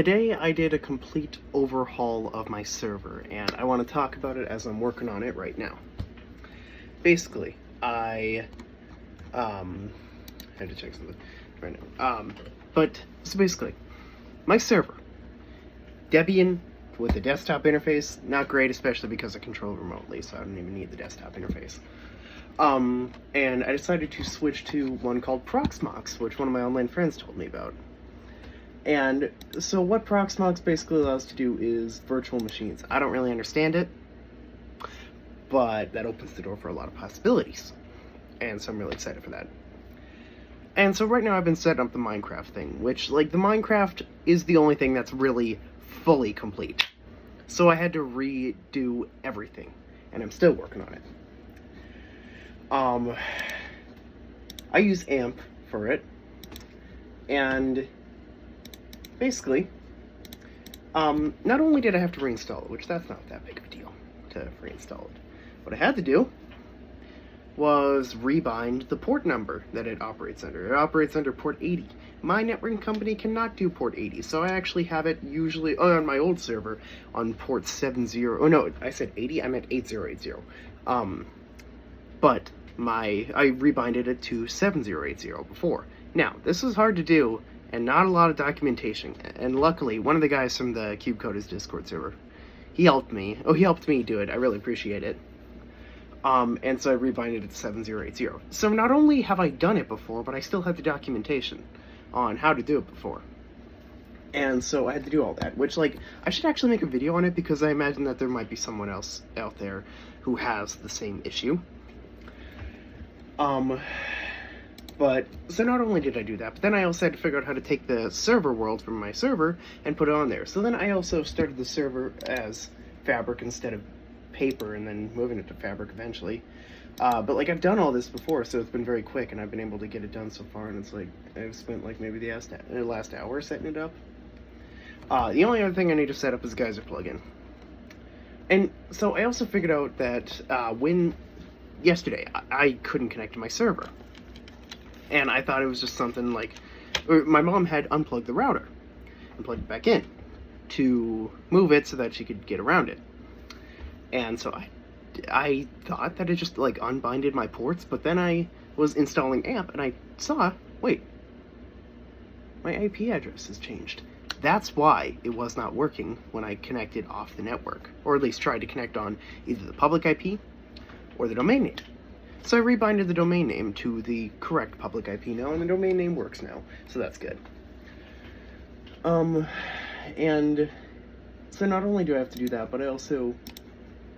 Today I did a complete overhaul of my server, and I want to talk about it as I'm working on it right now. Basically, I had to check something right now. So basically, my server, Debian with the desktop interface, not great, especially because I control it remotely, so I don't even need the desktop interface. And I decided to switch to one called Proxmox, which one of my online friends told me about. And so what Proxmox basically allows to do is virtual machines. I don't really understand it, but that opens the door for a lot of possibilities. And so I'm really excited for that. And so right now I've been setting up the Minecraft thing, which, like, the Minecraft is the only thing that's really fully complete. So I had to redo everything, and I'm still working on it. I use AMP for it, and basically, not only did I have to reinstall it, which that's not that big of a deal to reinstall it, what I had to do was rebind the port number that it operates under. It operates under port 80. My networking company cannot do port 80, so I actually have it usually on my old server on port 70. Oh no, I said 80, I meant 8080. But I rebinded it to 7080 before. Now, this is hard to do, and not a lot of documentation. And luckily, one of the guys from the CubeCoders Discord server, he helped me. Oh, he helped me do it. I really appreciate it. And so I rebinded it to 7080. So not only have I done it before, but I still had the documentation on how to do it before. And so I had to do all that, which, like, I should actually make a video on it because I imagine that there might be someone else out there who has the same issue. But, so not only did I do that, but then I also had to figure out how to take the server world from my server and put it on there. So then I also started the server as Fabric instead of paper, and then moving it to Fabric eventually. But, like, I've done all this before, so it's been very quick, and I've been able to get it done so far, and it's like, I've spent, like, maybe the last hour setting it up. The only other thing I need to set up is Geyser plugin. And so I also figured out that yesterday, I couldn't connect to my server. And I thought it was just something like, my mom had unplugged the router and plugged it back in to move it so that she could get around it. And so I thought that it just, like, unbinded my ports, but then I was installing AMP and I saw, wait, my IP address has changed. That's why it was not working when I connected off the network, or at least tried to connect on either the public IP or the domain name. So I rebinded the domain name to the correct public IP now, and the domain name works now, so that's good. And so not only do I have to do that, but I also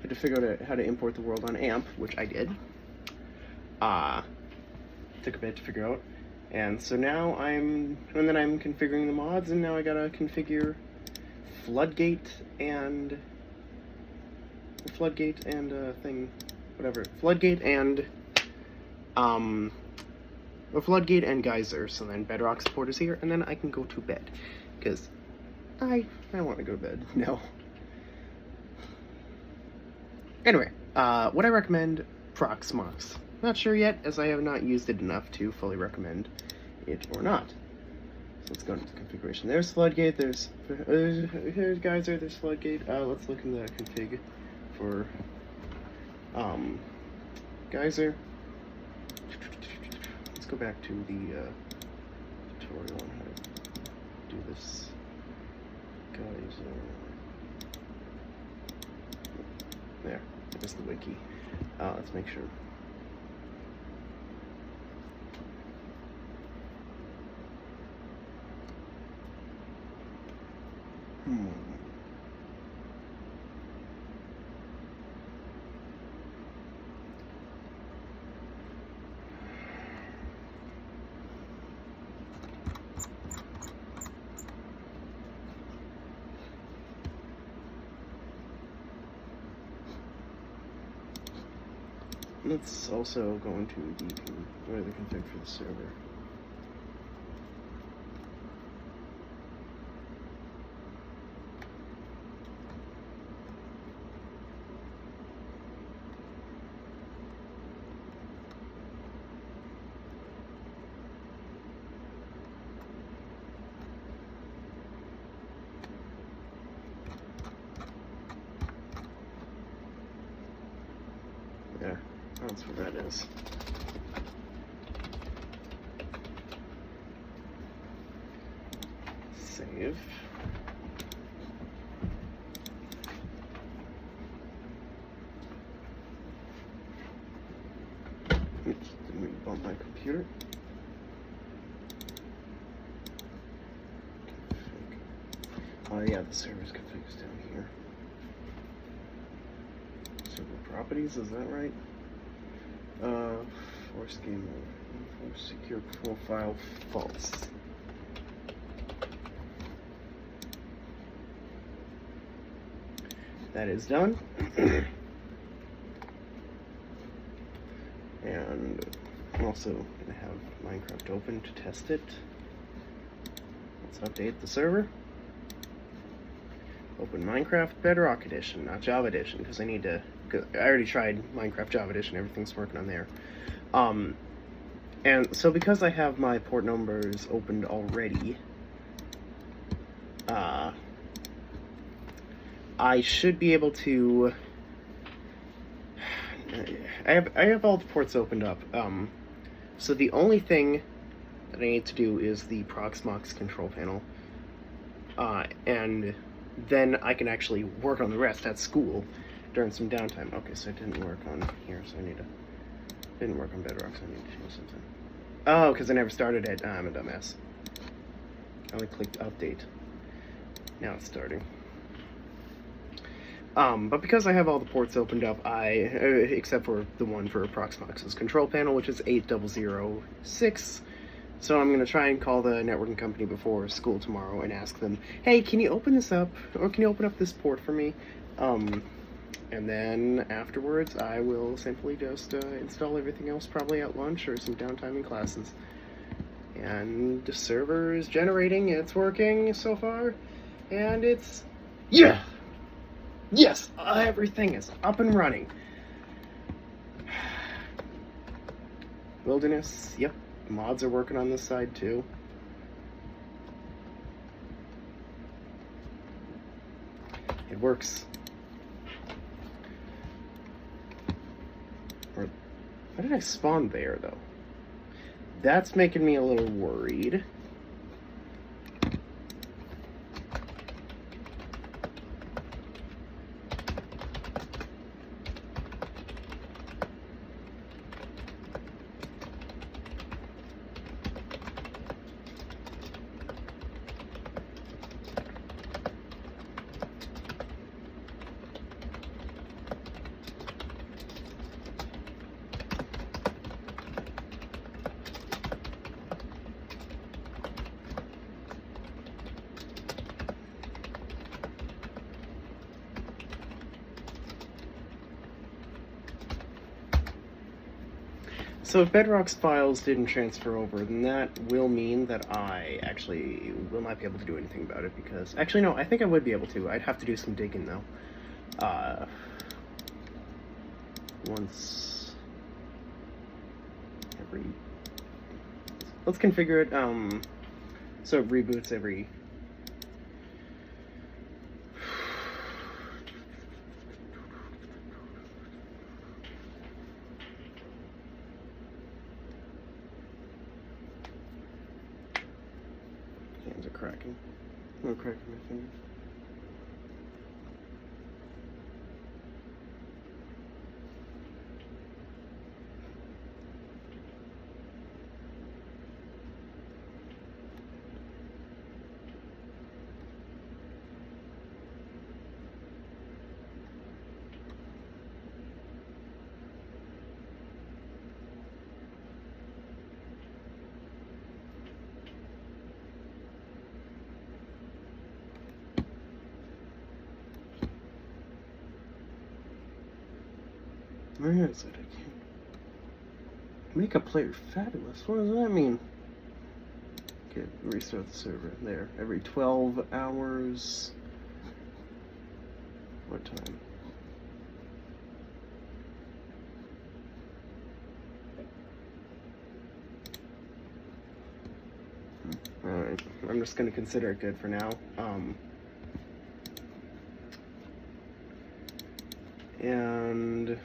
had to figure out how to import the world on AMP, which I did. Took a bit to figure out. And so now I'm configuring the mods, and now I gotta configure Floodgate and Floodgate and Geyser. So then Bedrock support is here, and then I can go to bed, because I want to go to bed now. Anyway, what I recommend, Proxmox. Not sure yet, as I have not used it enough to fully recommend it or not. So let's go into the configuration. There's Floodgate, here's Geyser, there's Floodgate. Let's look in the config for Geyser. Let's go back to the tutorial on how to do this. Geyser. There, that's the wiki. Let's make sure. Let's also go into the config for the server. That's where that is. Save. Oops, didn't mean to bump my computer. Oh yeah, the server's configured down here. Server properties, is that right? Force game mode. Secure profile false. That is done. And I'm also gonna have Minecraft open to test it. Let's update the server. Open Minecraft Bedrock Edition, not Java Edition, because I need to. Cause I already tried Minecraft Java Edition. Everything's working on there. And so because I have my port numbers opened already, I should be able to. I have all the ports opened up. So the only thing that I need to do is the Proxmox control panel, and then I can actually work on the rest at school during some downtime. Okay, so it didn't work on here, so I need to. Didn't work on Bedrock, so I need to change something. Oh, because I never started it. I'm a dumbass. I only clicked update. Now it's starting. But because I have all the ports opened up, except for the one for Proxmox's control panel, which is 8006. So I'm going to try and call the networking company before school tomorrow and ask them, hey, can you open this up? Or can you open up this port for me? And then afterwards, I will simply just install everything else, probably at lunch or some downtime in classes. And the server is generating, it's working so far, and it's... Yeah! Yes! Everything is up and running. Wilderness, yep. Mods are working on this side too. It works. Or, why did I spawn there, though? That's making me a little worried. So if Bedrock's files didn't transfer over, then that will mean that I actually will not be able to do anything about it, because... Actually, no, I think I would be able to. I'd have to do some digging, though. Once... every... Let's configure it, so it reboots every... Hands are cracking. I'm cracking my fingers. Where is it? I can't. Make a player fabulous. What does that mean? Okay, restart the server. There. Every 12 hours. What time? Alright. I'm just gonna consider it good for now. And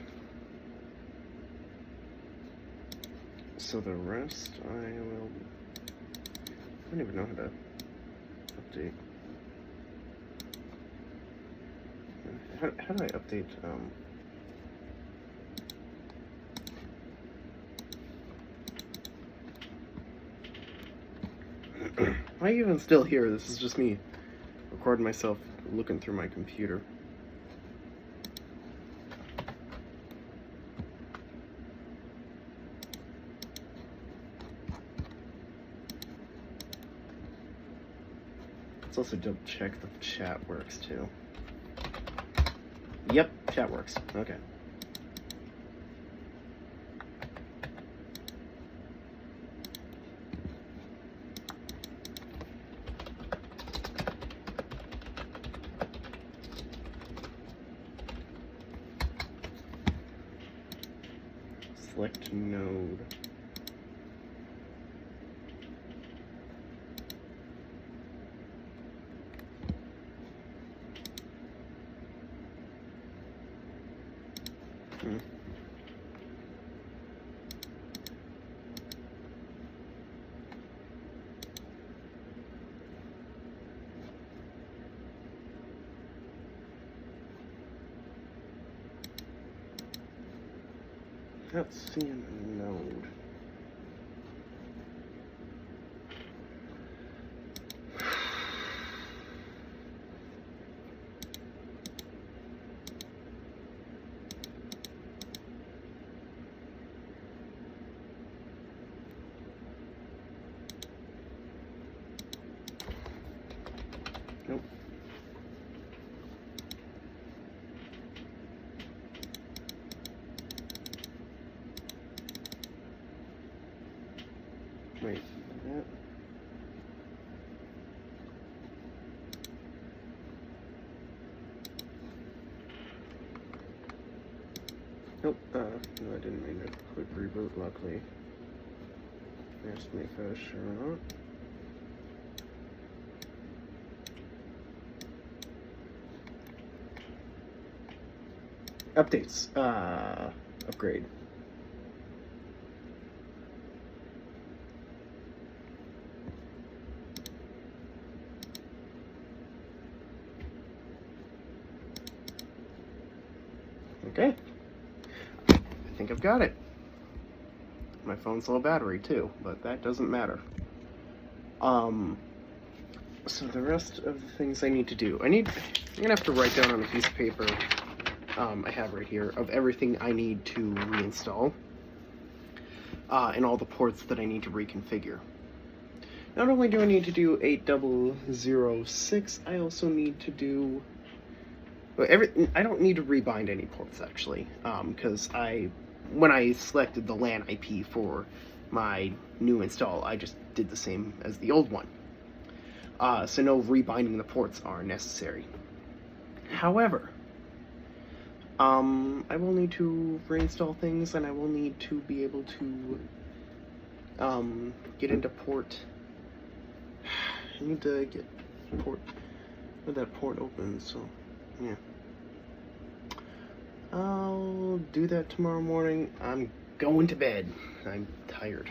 So the rest I don't even know how to update. How do I update? Am I even still here? This is just me recording myself looking through my computer. Let's also double check the chat works too. Yep, chat works. Okay. Select node. Not seeing a node. Nope. Wait, that. Nope, no, I didn't mean to quick reboot, luckily. Asked me if I was sure or not. Updates, upgrade. Okay. I think I've got it. My phone's low battery too, but that doesn't matter. So the rest of the things I need to do, I'm gonna have to write down on a piece of paper, I have right here, of everything I need to reinstall, and all the ports that I need to reconfigure. Not only do I need to do 8006, I also need to do I don't need to rebind any ports actually, because when I selected the LAN IP for my new install, I just did the same as the old one. So no rebinding the ports are necessary. However, I will need to reinstall things, and I will need to be able to get into port. I need to get port where that port opens, so yeah. I'll do that tomorrow morning. I'm going to bed. I'm tired.